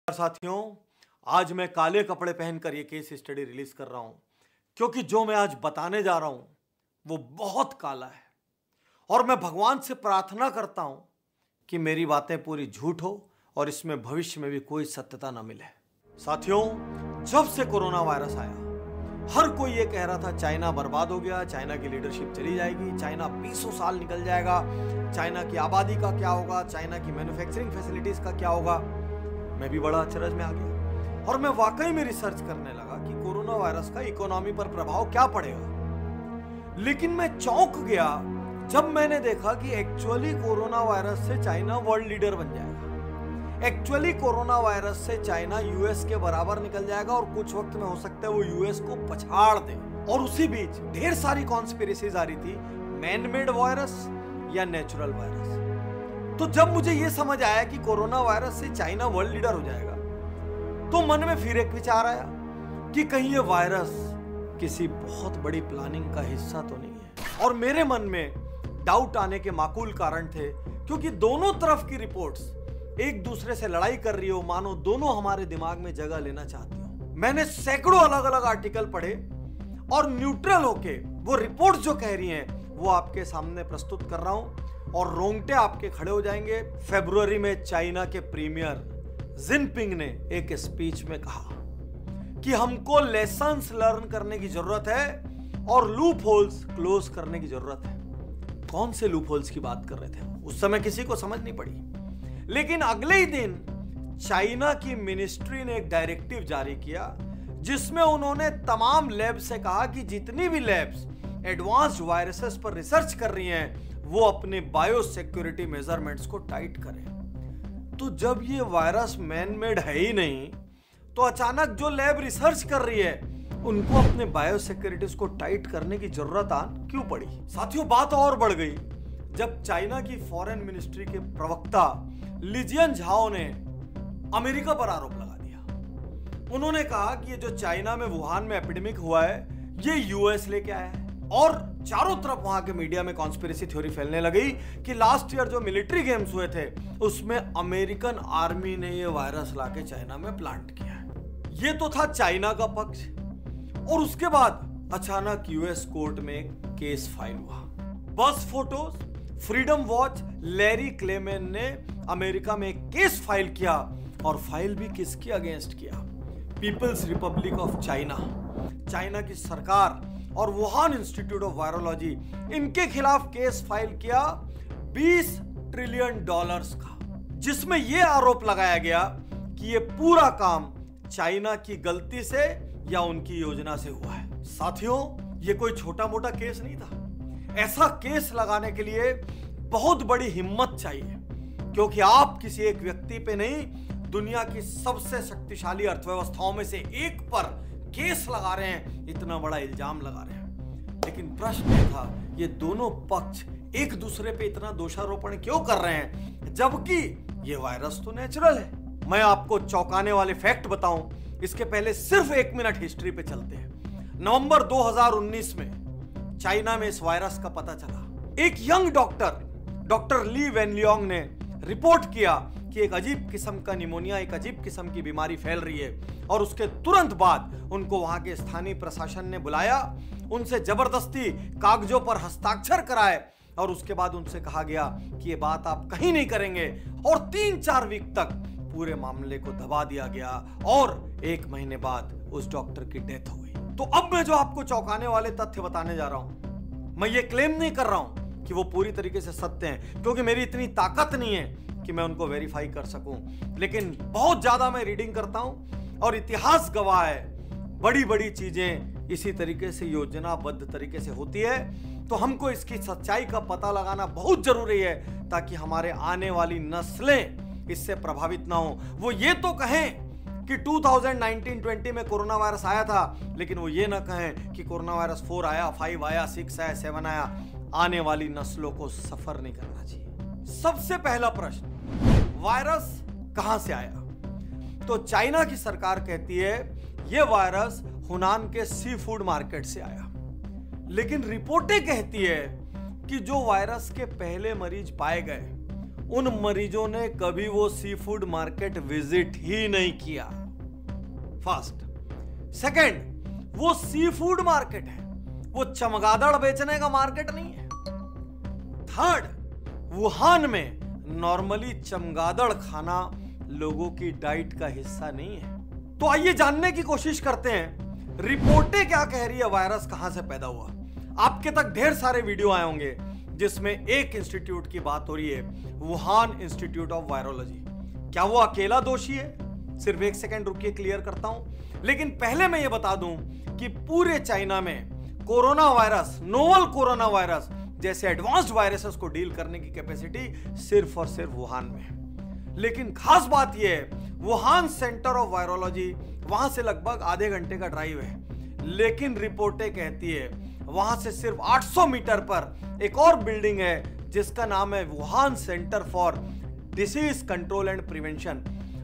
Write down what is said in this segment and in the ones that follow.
साथियों, आज मैं काले कपड़े पहनकर ये केस स्टडी रिलीज कर रहा हूं क्योंकि जो मैं आज बताने जा रहा हूं वो बहुत काला है और मैं भगवान से प्रार्थना करता हूं कि मेरी बातें पूरी झूठ हो और इसमें भविष्य में भी कोई सत्यता न मिले। साथियों, जब से कोरोना वायरस आया हर कोई ये कह रहा था चाइना बर्बाद हो गया, चाइना की लीडरशिप चली जाएगी, चाइना 20 साल निकल जाएगा, चाइना की आबादी का क्या होगा, चाइना की मैन्युफैक्चरिंग फैसिलिटीज का क्या होगा। मैं भी बड़ा अचरज में आ गया और मैं वाकई में रिसर्च करने लगा कि कोरोना वायरस का इकोनॉमी पर प्रभाव क्या पड़ेगा। लेकिन मैं चौंक गया जब मैंने देखा कि एक्चुअली कोरोना वायरस से चाइना वर्ल्ड लीडर बन जाएगा। एक्चुअली कोरोना वायरस से चाइना यूएस के बराबर निकल जाएगा और कुछ वक्त में हो सकता है वो यूएस को पछाड़ दे। और उसी बीच ढेर सारी कॉन्स्पिरेसीज आ रही थी, मैन मेड वायरस या नेचुरल वायरस। तो जब मुझे यह समझ आया कि कोरोना वायरस से चाइना वर्ल्ड लीडर हो जाएगा तो मन में फिर एक विचार आया कि कहीं यह वायरस किसी बहुत बड़ी प्लानिंग का हिस्सा तो नहीं है। और मेरे मन में डाउट आने के माकूल कारण थे क्योंकि दोनों तरफ की रिपोर्ट्स एक दूसरे से लड़ाई कर रही हो, मानो दोनों हमारे दिमाग में जगह लेना चाहती हो। मैंने सैकड़ों अलग अलग आर्टिकल पढ़े और न्यूट्रल होके वो रिपोर्ट्स जो कह रही हैं वो आपके सामने प्रस्तुत कर रहा हूं और रोंगटे आपके खड़े हो जाएंगे। फरवरी में चाइना के प्रीमियर जिनपिंग ने एक स्पीच में कहा कि हमको लेसन्स लर्न करने की जरूरत है और लूप होल्स क्लोज करने की जरूरत है। कौन से लूप होल्स की बात कर रहे थे उस समय किसी को समझ नहीं पड़ी, लेकिन अगले ही दिन चाइना की मिनिस्ट्री ने एक डायरेक्टिव जारी किया जिसमें उन्होंने तमाम लैब से कहा कि जितनी भी लैब्स एडवांस्ड वायरसेस पर रिसर्च कर रही हैं वो अपने बायो सिक्योरिटी मेजरमेंट्स को टाइट करें। तो जब ये वायरस मैन मेड है ही नहीं तो अचानक जो लैब रिसर्च कर रही है उनको अपने बायो सिक्योरिटीज को टाइट करने की जरूरत आ क्यों पड़ी। साथियों, बात और बढ़ गई जब चाइना की फॉरेन मिनिस्ट्री के प्रवक्ता लिजियन झाओ ने अमेरिका पर आरोप लगा दिया। उन्होंने कहा कि ये जो चाइना में वुहान में एपिडेमिक हुआ है ये यूएस लेके आया है और चारों तरफ वहां के मीडिया में कॉन्स्पिरेसी थ्योरी फैलने लगी कि लास्ट ईयर जो मिलिट्री गेम्स हुए थे उसमें अमेरिकन आर्मी ने ये वायरस लाके चाइना में प्लांट किया है। ये तो था चाइना का पक्ष। और उसके बाद अचानक यूएस कोर्ट में एक केस फाइल हुआ। बस फोटोज, फ्रीडम वॉच, लैरी क्लेमेन ने अमेरिका में एक केस फाइल किया और फाइल भी किसके अगेंस्ट किया? People's republic of China, China की सरकार और वुहान इंस्टीट्यूट ऑफ वायरोलॉजी, इनके खिलाफ केस फाइल किया $20 ट्रिलियन का, जिसमें यह आरोप लगाया गया कि यह पूरा काम चाइना की गलती से या उनकी योजना से हुआ है। साथियों, यह कोई छोटा मोटा केस नहीं था। ऐसा केस लगाने के लिए बहुत बड़ी हिम्मत चाहिए क्योंकि आप किसी एक व्यक्ति पे नहीं, दुनिया की सबसे शक्तिशाली अर्थव्यवस्थाओं में से एक पर केस लगा रहे हैं, इतना बड़ा इल्जाम लगा रहे हैं। लेकिन प्रश्न यह था, ये दोनों पक्ष एक दूसरे पे इतना दोषारोपण क्यों कर रहे हैं जबकि ये वायरस तो नेचुरल है। मैं आपको चौंकाने वाले फैक्ट बताऊं, इसके पहले सिर्फ 1 मिनट हिस्ट्री पे चलते हैं। नवंबर 2019 में चाइना में इस वायरस का पता चला। एक यंग डॉक्टर ली वेनलियोंग ने रिपोर्ट किया कि एक अजीब किस्म का निमोनिया, एक अजीब किस्म की बीमारी फैल रही है और उसके तुरंत बाद उनको वहां के स्थानीय प्रशासन ने बुलाया, उनसे जबरदस्ती कागजों पर हस्ताक्षर कराए और उसके बाद उनसे कहा गया कि ये बात आप कहीं नहीं करेंगे और 3-4 वीक तक पूरे मामले को दबा दिया गया और 1 महीने बाद उस डॉक्टर की डेथ हो गई। तो अब मैं जो आपको चौंकाने वाले तथ्य बताने जा रहा हूं, मैं ये क्लेम नहीं कर रहा हूं कि वो पूरी तरीके से सत्य हैं क्योंकि मेरी इतनी ताकत नहीं है कि मैं उनको वेरीफाई कर सकूं, लेकिन बहुत ज्यादा मैं रीडिंग करता हूं और इतिहास गवाह है बड़ी बड़ी चीजें इसी तरीके से योजनाबद्ध तरीके से होती है। तो हमको इसकी सच्चाई का पता लगाना बहुत जरूरी है ताकि हमारे आने वाली नस्लें इससे प्रभावित ना हो। वो ये तो कहें कि 2019-20 में कोरोना वायरस आया था, लेकिन वो ये ना कहें कि कोरोना वायरस 4 आया, 5 आया, 6 आया, 7 आया। आने वाली नस्लों को सफर नहीं करना चाहिए। सबसे पहला प्रश्न, वायरस कहां से आया? तो चाइना की सरकार कहती है यह वायरस हुनान के सी फूड मार्केट से आया, लेकिन रिपोर्टें कहती है कि जो वायरस के पहले मरीज पाए गए उन मरीजों ने कभी वो सी फूड मार्केट विजिट ही नहीं किया। फर्स्ट। सेकंड, वो सी फूड मार्केट है, वो चमगादड़ बेचने का मार्केट नहीं है। थर्ड, वुहान में नॉर्मली चमगादड़ खाना लोगों की डाइट का हिस्सा नहीं है। तो आइए जानने की कोशिश करते हैं, रिपोर्टें क्या कह रही है, वायरस कहां से पैदा हुआ। आपके तक ढेर सारे वीडियो आए होंगे जिसमें एक इंस्टीट्यूट की बात हो रही है, वुहान इंस्टीट्यूट ऑफ वायरोलॉजी। क्या वो अकेला दोषी है? सिर्फ एक सेकंड रुकिए, क्लियर करता हूं। लेकिन पहले मैं ये बता दूं कि पूरे चाइना में corona virus, novel corona virus जैसे एडवांस्ड वायरसेस को डील करने की कैपेसिटी सिर्फ और सिर्फ वुहान में है। लेकिन खास बात यह है, वुहान सेंटर ऑफ वायरोलॉजी, वहां से लगभग आधे घंटे का ड्राइव है। लेकिन रिपोर्टें कहती है वहां से सिर्फ 800 मीटर पर एक और बिल्डिंग है जिसका नाम है Wuhan centre for disease control and prevention.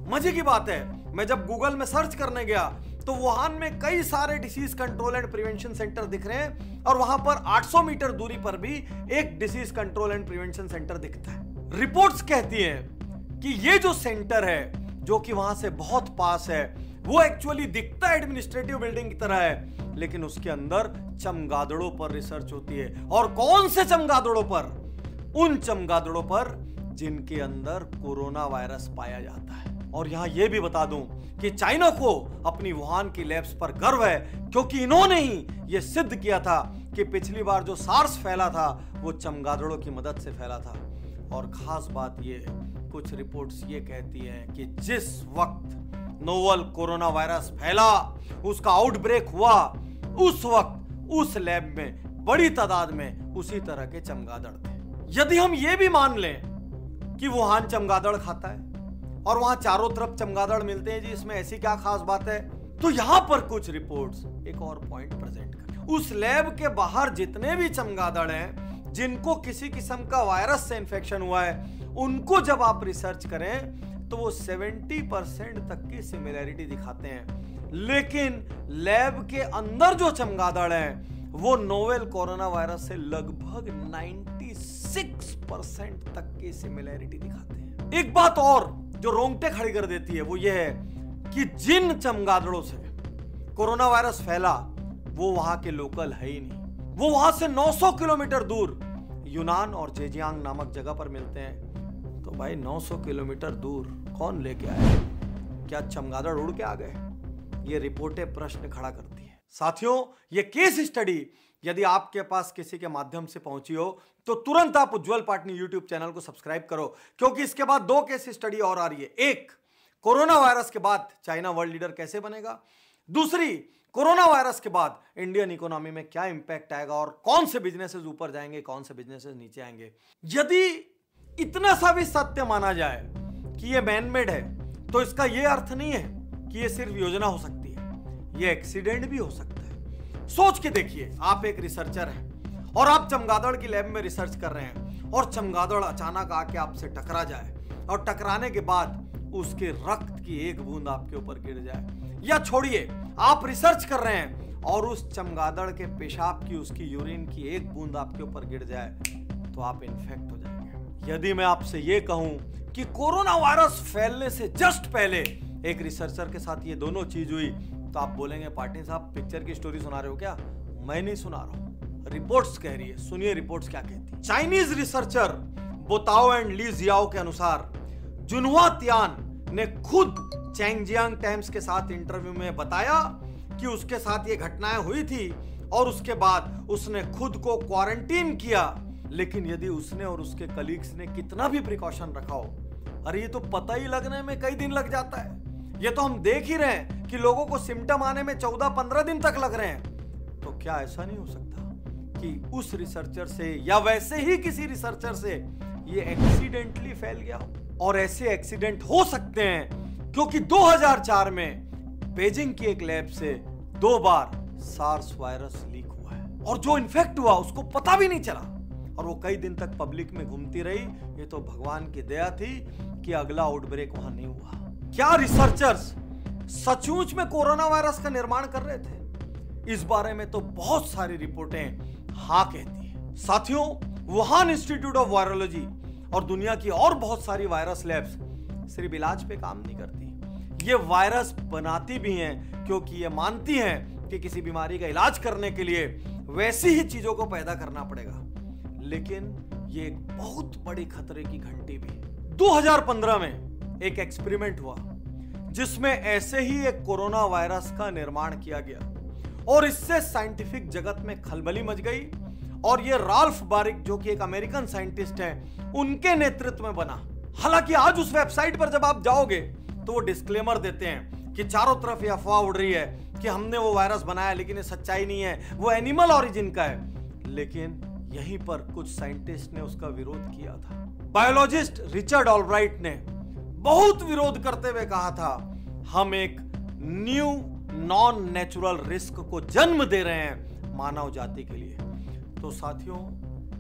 मजे की बात है, मैं जब गूगल में सर्च करने गया तो वुहान में कई सारे disease control and prevention centre दिख रहे हैं और वहां पर 800 मीटर दूरी पर भी एक disease control and prevention centre दिखता है। रिपोर्ट्स कहती हैं कि ये जो सेंटर है जो कि वहां से बहुत पास है, वो एक्चुअली दिखता है एडमिनिस्ट्रेटिव बिल्डिंग की तरह है, लेकिन उसके अंदर चमगादड़ों पर रिसर्च होती है। और कौन से चमगादड़ों पर? उन चमगादड़ों पर जिनके अंदर कोरोना वायरस पाया जाता है। और यहां यह भी बता दूं कि चाइना को अपनी वुहान की लैब्स पर गर्व है, क्योंकि इन्होंने ही यह सिद्ध किया था कि पिछली बार जो सार्स फैला था वो चमगादड़ों की मदद से फैला था। और खास बात यह, कुछ रिपोर्ट्स ये कहती हैं कि जिस वक्त नोवल कोरोना वायरस फैला, उसका आउटब्रेक हुआ, उस वक्त उस लैब में बड़ी तादाद में उसी तरह के चमगादड़ थे। यदि हम ये भी मान लें कि वुहान चमगादड़ खाता है और वहां चारों तरफ चमगादड़ मिलते हैं जी, इसमें ऐसी क्या खास बात है? तो यहां पर कुछ रिपोर्ट्स एक और पॉइंट प्रेजेंट करें। उस लैब के बाहर जितने भी चमगादड़ हैं जिनको किसी किस्म का वायरस से इंफेक्शन हुआ है, उनको जब आप रिसर्च करें तो वो 70% तक की सिमिलैरिटी दिखाते हैं। लेकिन लैब के अंदर जो चमगादड़ हैं वो नोवेल कोरोना वायरस से लगभग 96% तक की सिमिलैरिटी दिखाते हैं। एक बात और जो रोंगटे खड़ी कर देती है वो ये है कि जिन चमगादड़ों से कोरोना वायरस फैला वो वहां के लोकल है ही नहीं। वो वहां से 900 किलोमीटर दूर यूनान और जेजियांग नामक जगह पर मिलते हैं। तो भाई 900 किलोमीटर दूर कौन लेके आया? क्या चमगादड़ उड़ के आ गए? ये रिपोर्टें प्रश्न खड़ा करती है। साथियों, ये केस स्टडी यदि आपके पास किसी के माध्यम से पहुंची हो तो तुरंत आप उज्जवल पाटनी यूट्यूब चैनल को सब्सक्राइब करो, क्योंकि इसके बाद 2 केस स्टडी और आ रही है। एक, कोरोना वायरस के बाद चाइना वर्ल्ड लीडर कैसे बनेगा। दूसरी, कोरोना वायरस के बाद इंडियन इकोनॉमी में क्या इंपैक्ट आएगा और कौन से बिजनेसेस ऊपर जाएंगे, कौन से बिजनेसेस नीचे आएंगे। यदि इतना सा भी सत्य माना जाए कि ये मैनमेड है तो इसका यह अर्थ नहीं है कि ये सिर्फ योजना हो सकती है, ये एक्सीडेंट भी हो सकता है। सोच के देखिए, आप एक रिसर्चर हैं और आप चमगादड़ की लैब में रिसर्च कर रहे हैं और चमगादड़ अचानक आके आपसे टकरा जाए और टकराने के बाद उसके रक्त की एक बूंद आपके ऊपर गिर जाए, या छोड़िए आप रिसर्च कर रहे हैं और उस चमगादड़ के पेशाब की, उसकी यूरिन की एक बूंद आपके ऊपर गिर जाए, तो आप इन्फेक्ट हो जाएंगे। यदि मैं आपसे ये कहूं कि कोरोना वायरस फैलने से जस्ट पहले एक रिसर्चर के साथ ये दोनों चीज हुई, तो आप बोलेंगे पाटिल साहब पिक्चर की स्टोरी सुना रहे हो क्या? मैं नहीं सुना रहा हूं, रिपोर्ट्स कह रही है। सुनिए रिपोर्ट्स क्या कहती है। Chinese researcher Botao and Li Jiao के अनुसार जुनहुआ तियान ने खुद चैंगजियांग टाइम्स के साथ इंटरव्यू में बताया कि उसके साथ ये घटनाएं हुई थी और उसके बाद उसने खुद को क्वारंटीन किया। लेकिन यदि उसने और उसके कलीग्स ने कितना भी प्रिकॉशन रखा हो, अरे ये तो पता ही लगने में कई दिन लग जाता है। ये तो हम देख ही रहे हैं कि लोगों को सिम्टम आने में 14-15 दिन तक लग रहे हैं। तो क्या ऐसा नहीं हो सकता कि उस रिसर्चर से या वैसे ही किसी रिसर्चर से ये एक्सीडेंटली फैल गया हो? और ऐसे एक्सीडेंट हो सकते हैं क्योंकि 2004 में बीजिंग की एक लैब से 2 बार सार्स वायरस लीक हुआ है और जो इन्फेक्ट हुआ उसको पता भी नहीं चला और वो कई दिन तक पब्लिक में घूमती रही। ये तो भगवान की दया थी कि अगला आउटब्रेक वहां नहीं हुआ। क्या रिसर्चर्स सचमुच में कोरोना वायरस का निर्माण कर रहे थे? इस बारे में तो बहुत सारी रिपोर्टें हां कहती हैं। साथियों, वुहान इंस्टीट्यूट ऑफ वायरोलॉजी और दुनिया की और बहुत सारी वायरस लैब्स सिर्फ इलाज पे काम नहीं करती, ये वायरस बनाती भी हैं क्योंकि ये मानती हैं कि किसी बीमारी का इलाज करने के लिए वैसी ही चीजों को पैदा करना पड़ेगा। लेकिन ये एक बहुत बड़ी खतरे की घंटी भी है। 2015 में एक एक्सपेरिमेंट हुआ जिसमें ऐसे ही एक कोरोना वायरस का निर्माण किया गया और इससे साइंटिफिक जगत में खलबली मच गई और ये राल्फ बारिक जो कि एक अमेरिकन साइंटिस्ट हैं, उनके नेतृत्व में बना। हालांकि आज उस वेबसाइट पर जब आप जाओगे तो वो डिस्क्लेमर देते हैं कि चारों तरफ ये अफवाह उड़ रही है कि हमने वो वायरस बनाया, लेकिन ये सच्चाई नहीं है, वो एनिमल ओरिजिन का है। लेकिन यहीं पर कुछ साइंटिस्ट ने उसका विरोध किया था। बायोलॉजिस्ट रिचर्ड ऑलब्राइट ने बहुत विरोध करते हुए कहा था, हम एक न्यू नॉन नेचुरल रिस्क को जन्म दे रहे हैं मानव जाति के लिए। तो साथियों,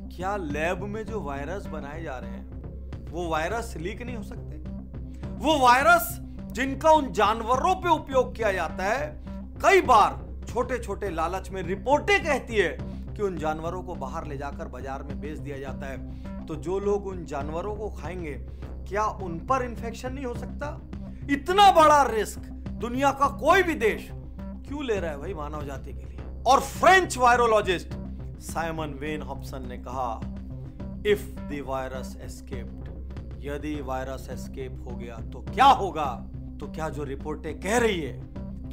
क्या लैब में जो वायरस बनाए जा रहे हैं वो वायरस लीक नहीं हो सकते? वो वायरस जिनका उन जानवरों पे उपयोग किया जाता है, कई बार छोटे छोटे लालच में रिपोर्टें कहती है कि उन जानवरों को बाहर ले जाकर बाजार में बेच दिया जाता है। तो जो लोग उन जानवरों को खाएंगे, क्या उन पर इंफेक्शन नहीं हो सकता? इतना बड़ा रिस्क दुनिया का कोई भी देश क्यों ले रहा है भाई मानव जाति के लिए? और French virologist Simon when Hobson ने कहा, इफ द वायरस एस्केप्ड, यदि वायरस एस्केप हो गया तो क्या होगा? तो क्या जो रिपोर्टें कह रही है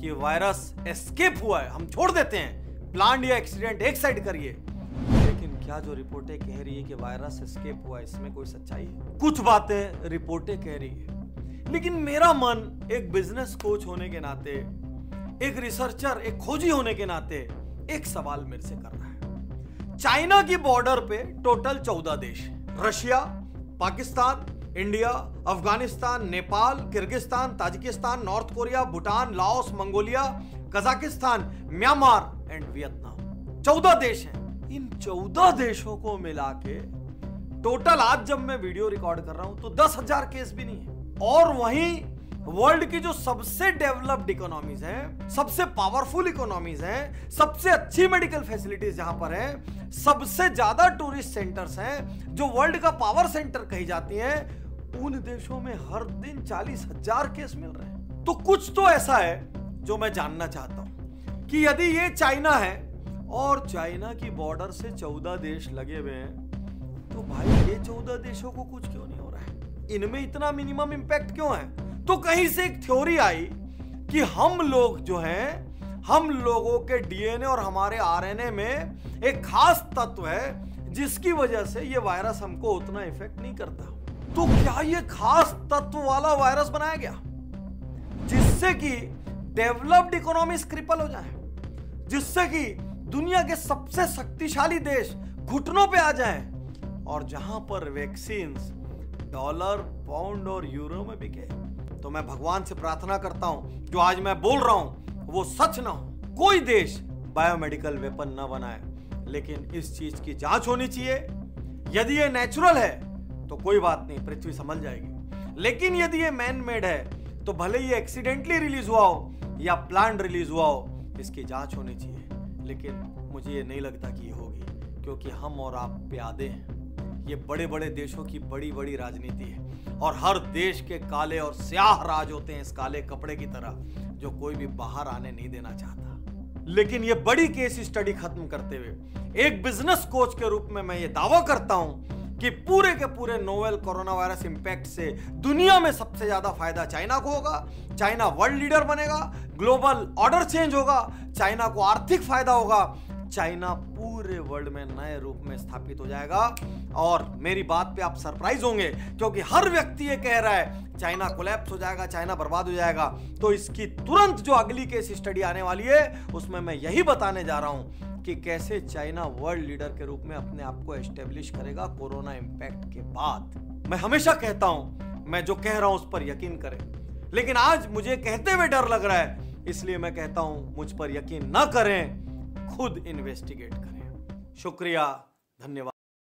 कि वायरस एस्केप हुआ है, हम छोड़ देते हैं, प्लान या एक्सीडेंट एक साइड करिए, लेकिन क्या जो रिपोर्टें कह रही है कि वायरस एस्केप हुआ है, इसमें कोई सच्चाई है? कुछ बातें रिपोर्टें कह रही है, लेकिन मेरा मन एक बिजनेस कोच होने के नाते, एक रिसर्चर, एक खोजी होने के नाते एक सवाल मेरे से कर रहा है। चाइना की बॉर्डर पे टोटल 14 देश, Russia, Pakistan, India, Afghanistan, Nepal, Kyrgyzstan, Tajikistan, north Korea, Bhutan, Laos, Mongolia, Kazakhstan, Myanmar and Vietnam. 14 देश हैं। इन 14 देशों को मिला के टोटल आज जब मैं वीडियो रिकॉर्ड कर रहा हूं तो 10,000 केस भी नहीं है। और वहीं वर्ल्ड की जो सबसे डेवलप्ड इकोनॉमीज हैं, सबसे पावरफुल इकोनॉमीज हैं, सबसे अच्छी मेडिकल फैसिलिटीज जहां पर हैं, सबसे ज्यादा टूरिस्ट सेंटर्स हैं, जो वर्ल्ड का पावर सेंटर कही जाती हैं, उन देशों में हर दिन 40,000 केस मिल रहे हैं। तो कुछ तो ऐसा है जो मैं जानना चाहता हूं कि यदि ये चाइना है और चाइना की बॉर्डर से 14 देश लगे हुए हैं, तो भाई ये 14 देशों को कुछ क्यों नहीं हो रहा है? इनमें इतना मिनिमम इंपैक्ट क्यों है? तो कहीं से एक थ्योरी आई कि हम लोग जो हैं, हम लोगों के डीएनए और हमारे आरएनए में एक खास तत्व है जिसकी वजह से ये वायरस हमको उतना इफेक्ट नहीं करता। तो क्या ये खास तत्व वाला वायरस बनाया गया जिससे कि डेवलप्ड इकोनॉमीज क्रिपल हो जाए, जिससे कि दुनिया के सबसे शक्तिशाली देश घुटनों पे आ जाएं, और जहां पर वैक्सीन्स डॉलर, पाउंड और यूरो में बिके? तो मैं भगवान से प्रार्थना करता हूं जो आज मैं बोल रहा हूं वो सच ना हो। कोई देश बायोमेडिकल वेपन ना बनाए, लेकिन इस चीज की जांच होनी चाहिए। यदि ये नेचुरल है तो कोई बात नहीं, पृथ्वी संभल जाएगी। लेकिन यदि ये मैन मेड है तो भले ये एक्सीडेंटली रिलीज हुआ हो या प्लान रिलीज हुआ हो, इसकी जांच होनी चाहिए। लेकिन मुझे ये नहीं लगता कि ये होगी, क्योंकि हम और आप प्यादे हैं। ये बड़े बड़े देशों की बड़ी बड़ी राजनीति है और हर देश के काले और स्याह राज होते हैं इस काले कपड़े की तरह, जो कोई भी बाहर आने नहीं देना चाहता। लेकिन ये बड़ी केस स्टडी खत्म करते हुए एक बिजनेस कोच के रूप में मैं ये दावा करता हूं कि पूरे के पूरे नोवेल कोरोना वायरस इंपैक्ट से दुनिया में सबसे ज्यादा फायदा चाइना को होगा। चाइना वर्ल्ड लीडर बनेगा, ग्लोबल ऑर्डर चेंज होगा, चाइना को आर्थिक फायदा होगा, चाइना पूरे वर्ल्ड में नए रूप में स्थापित हो जाएगा। और मेरी बात पे आप सरप्राइज होंगे क्योंकि हर व्यक्ति ये कह रहा है चाइना कोलैप्स हो जाएगा, चाइना बर्बाद हो जाएगा। तो इसकी तुरंत जो अगली केस स्टडी आने वाली है उसमें मैं यही बताने जा रहा हूं कि कैसे चाइना वर्ल्ड लीडर के रूप में अपने आप को एस्टेब्लिश करेगा कोरोना इंपैक्ट के बाद। मैं हमेशा कहता हूं मैं जो कह रहा हूं उस पर यकीन करें, लेकिन आज मुझे कहते हुए डर लग रहा है, इसलिए मैं कहता हूं मुझ पर यकीन ना करें, खुद इन्वेस्टिगेट करें। शुक्रिया, धन्यवाद।